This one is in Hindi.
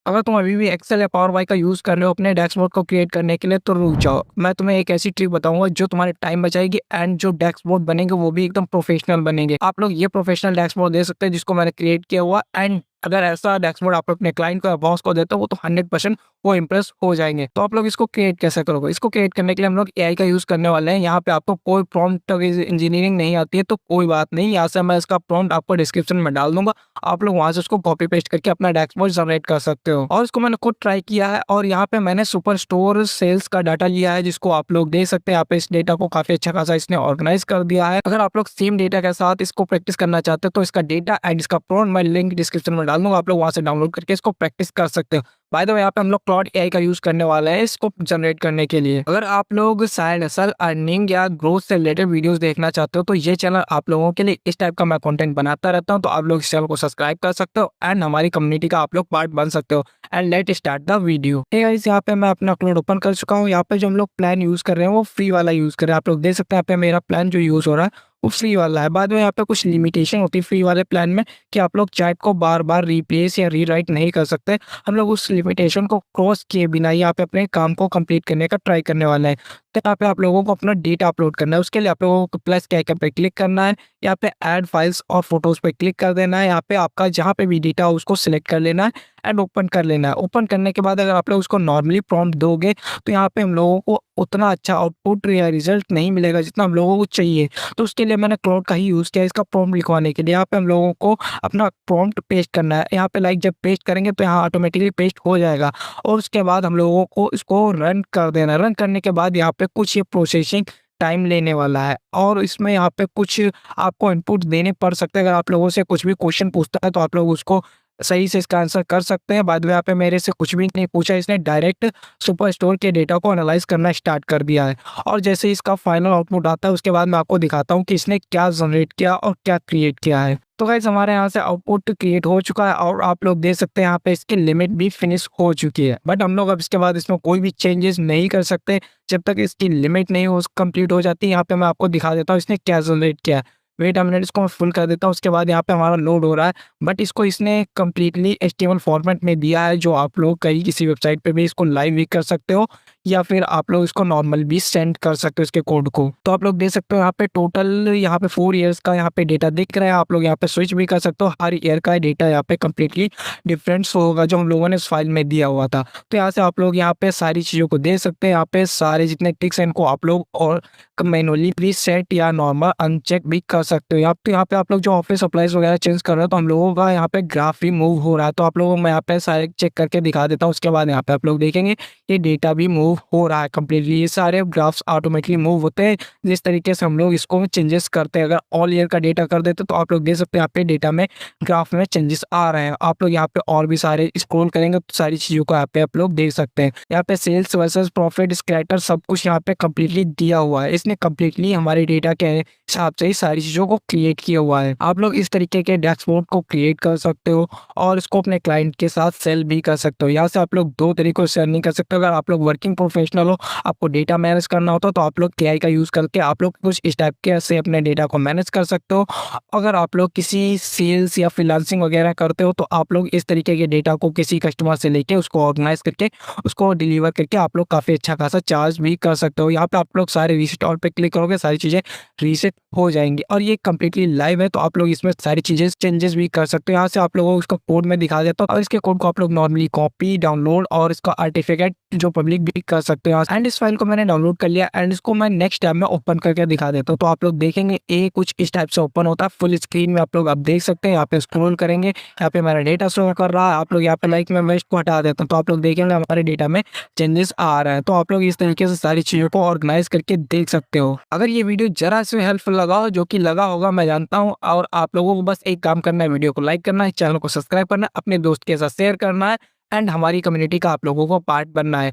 अगर तुम अभी भी एक्सेल या पावर बाई का यूज़ कर रहे हो अपने डैशबोर्ड को क्रिएट करने के लिए तो रुक जाओ। मैं तुम्हें एक ऐसी ट्रिक बताऊंगा जो तुम्हारे टाइम बचाएगी एंड जो डैशबोर्ड बनेंगे वो भी एकदम प्रोफेशनल बनेंगे। आप लोग ये प्रोफेशनल डैशबोर्ड दे सकते हैं जिसको मैंने क्रिएट किया हुआ, एंड अगर ऐसा डैशबोर्ड आप अपने क्लाइंट को या बॉस को देते हो वो तो 100% वो इंप्रेस हो जाएंगे। तो आप लोग इसको क्रिएट कैसे करोगे? इसको क्रिएट करने के लिए हम लोग एआई का यूज़ करने वाले हैं। यहाँ पे आपको कोई प्रॉम्प्ट इंजीनियरिंग नहीं आती है तो कोई बात नहीं, यहाँ से मैं इसका प्रॉम्प्ट आपको डिस्क्रिप्शन में डाल दूंगा। आप लोग वहाँ से उसको कॉपी पेस्ट करके अपना डैशबोर्ड जनरेट कर सकते हो। और इसको मैंने खुद ट्राई किया है और यहाँ पे मैंने सुपर स्टोर सेल्स का डाटा लिया है जिसको आप लोग दे सकते हैं। यहाँ पे इस डेटा को काफी अच्छा खासा इसने ऑर्गेनाइज कर दिया है। अगर आप लोग सेम डेटा के साथ इसको प्रैक्टिस करना चाहते हो तो इसका डेटा एंड इसका प्रॉम्प्ट मैं लिंक डिस्क्रिप्शन में डाल दूंगा, आप लोग वहाँ से डाउनलोड करके इसको प्रैक्टिस कर सकते हो। बाय द वे यहाँ पे हम लोग क्लाउड एआई का यूज करने वाले हैं इसको जनरेट करने के लिए। अगर आप लोग साइड हसल, अर्निंग या ग्रोथ से रिलेटेड वीडियोस देखना चाहते हो तो ये चैनल आप लोगों के लिए इस टाइप का मैं कंटेंट बनाता रहता हूँ, तो आप लोग इस चैनल को सब्सक्राइब कर सकते हो एंड हमारी कम्युनिटी का आप लोग पार्ट बन सकते हो। And let start the video. Guys यहाँ पे मैं अपना क्लाउड ओपन कर चुका हूँ। यहाँ पे जो हम लोग प्लान यूज कर रहे हैं वो फ्री वाला यूज कर रहे हैं। आप लोग देख सकते हैं यहाँ पे मेरा प्लान जो यूज हो रहा है वो फ्री वाला है। बाद में यहाँ पे कुछ लिमिटेशन होती है फ्री वाले प्लान में कि आप लोग चैट को बार बार रिप्लेस या रीराइट नहीं कर सकते। हम लोग उस लिमिटेशन को क्रॉस किए बिना यहाँ पे अपने काम को कंप्लीट करने का ट्राई करने वाले हैं। तो यहाँ पे आप लोगों को अपना डेटा अपलोड करना है। उसके लिए आप लोगों को प्लस के आइकन पे क्लिक करना है, यहाँ पे ऐड फाइल्स और फोटोज पे क्लिक कर देना है। यहाँ पे आपका जहाँ पे भी डेटा हो उसको सिलेक्ट कर लेना है एंड ओपन कर लेना है। ओपन करने के बाद अगर आप लोग उसको नॉर्मली प्रॉम्प्ट दोगे तो यहाँ पे हम लोगों को उतना अच्छा आउटपुट या रिजल्ट नहीं मिलेगा जितना हम लोगों को चाहिए। तो उसके लिए मैंने क्लाउड का ही यूज़ किया इसका प्रॉम्प्ट लिखवाने के लिए। यहाँ पे हम लोगों को अपना प्रॉम्प्ट पेस्ट करना है। यहाँ पे लाइक जब पेस्ट करेंगे तो यहाँ ऑटोमेटिकली पेस्ट हो जाएगा और उसके बाद हम लोगों को इसको रन कर देना है। रन करने के बाद यहाँ पे कुछ ये प्रोसेसिंग टाइम लेने वाला है और इसमें यहाँ पे कुछ आपको इनपुट देने पड़ सकते हैं। अगर आप लोगों से कुछ भी क्वेश्चन पूछता है तो आप लोग उसको सही से इसका आंसर कर सकते हैं। बाद में यहाँ पे मेरे से कुछ भी नहीं पूछा, इसने डायरेक्ट सुपर स्टोर के डेटा को एनालाइज करना स्टार्ट कर दिया है। और जैसे इसका फाइनल आउटपुट आता है उसके बाद मैं आपको दिखाता हूँ कि इसने क्या जनरेट किया और क्या क्रिएट किया है। तो गाइस हमारे यहाँ से आउटपुट क्रिएट हो चुका है और आप लोग देख सकते हैं यहाँ पे इसकी लिमिट भी फिनिश हो चुकी है। बट हम लोग अब इसके बाद इसमें कोई भी चेंजेस नहीं कर सकते जब तक इसकी लिमिट नहीं हो कंप्लीट हो जाती। यहाँ पे मैं आपको दिखा देता हूँ इसने क्या जनरेट किया है। वेट अ मिनट, इसको मैं फुल कर देता हूँ। उसके बाद यहाँ पे हमारा लोड हो रहा है, बट इसको इसने कम्प्लीटली एचटीएमएल फॉर्मेट में दिया है जो आप लोग कहीं किसी वेबसाइट पे भी इसको लाइव भी कर सकते हो या फिर आप लोग इसको नॉर्मल भी सेंड कर सकते हो इसके कोड को। तो आप लोग देख सकते हो यहाँ पे टोटल यहाँ पे 4 ईयर्स का यहाँ पे डेटा दिख रहा है। आप लोग यहाँ पे स्विच भी कर सकते हो, हर ईयर का डेटा यहाँ पे कम्प्लीटली डिफरेंट होगा जो हम लोगों ने इस फाइल में दिया हुआ था। तो यहाँ से आप लोग यहाँ पे सारी चीज़ों को देख सकते हैं। यहाँ पे सारे जितने टिक्स हैं इनको आप लोग और मैनुअली भी सेट या नॉर्मल अनचेक भी कर सकते हो। यहाँ पे आप लोग जो ऑफिस सप्लाईज वगैरह चेंज कर रहे हो तो हम लोगों का यहाँ पे ग्राफ भी मूव हो रहा है। तो आप लोगों को मैं यहाँ पे सारे चेक करके दिखा देता हूँ। उसके बाद यहाँ पे आप लोग देखेंगे ये डेटा भी मूव हो रहा है कम्प्लीटली। ये सारे ग्राफ्स ऑटोमेटिकली मूव होते हैं जिस तरीके से हम लोग इसको चेंजेस करते हैं। अगर ऑल ईयर का डेटा कर देते तो आप लोग देख सकते हैं यहाँ पे डेटा में ग्राफ में चेंजेस आ रहे हैं। आप लोग यहाँ पे और भी सारे स्क्रॉल करेंगे तो सारी चीज़ों को यहाँ पे आप लोग देख सकते हैं। यहाँ पे सेल्स वर्सेस प्रॉफिट स्कैटर सब कुछ यहाँ पे कम्प्लीटली दिया हुआ है। इसने कम्प्लीटली हमारे डेटा के हिसाब से ही सारी चीज़ों को क्रिएट किया हुआ है। आप लोग इस तरीके के डैशबोर्ड को क्रिएट कर सकते हो और इसको अपने क्लाइंट के साथ सेल भी कर सकते हो। यहाँ से आप लोग 2 तरीकों से अर्निंग कर सकते हो। अगर आप लोग वर्किंग प्रोफेशनल हो, आपको डेटा मैनेज करना होता तो आप लोग एआई का यूज़ करके आप लोग कुछ इस टाइप के से अपने डेटा को मैनेज कर सकते हो। अगर आप लोग किसी सेल्स या फ्रीलांसिंग वगैरह करते हो तो आप लोग इस तरीके के डेटा को किसी कस्टमर से लेके उसको ऑर्गेनाइज करके उसको डिलीवर करके आप लोग काफ़ी अच्छा खासा चार्ज भी कर सकते हो। यहाँ पे आप लोग सारे रीसेट ऑल पे क्लिक करोगे, सारी चीज़ें रीसेट हो जाएंगी और ये कम्प्लीटली लाइव है। तो आप लोग इसमें सारी चीज़ें चेंजेस भी कर सकते हो। यहाँ से आप लोगों को इसका कोड में दिखा देता हूँ और इसके कोड को आप लोग नॉर्मली कॉपी, डाउनलोड और इसका सर्टिफिकेट जो पब्लिक भी कर सकते हो। एंड इस फाइल को मैंने डाउनलोड कर लिया एंड इसको मैं नेक्स्ट टैब में ओपन करके दिखा देता हूँ। तो आप लोग देखेंगे ये कुछ इस टाइप से ओपन होता है फुल स्क्रीन में। आप लोग अब देख सकते हैं यहाँ पे स्क्रॉल करेंगे, यहाँ पे मेरा डेटा शो कर रहा है। आप लोग यहाँ पे लाइक मैं इसको हटा देता हूँ तो आप लोग देखेंगे हमारे डेटा में चेंजेस आ रहा है। तो आप लोग इस तरीके से सारी चीज़ों को ऑर्गेनाइज करके देख सकते हो। अगर ये वीडियो जरा से हेल्पफुल लगा हो, जो कि लगा होगा मैं जानता हूँ, और आप लोगों को बस एक काम करना है, वीडियो को लाइक करना है, चैनल को सब्सक्राइब करना है, अपने दोस्त के साथ शेयर करना है एंड हमारी कम्युनिटी का आप लोगों को पार्ट बनना है।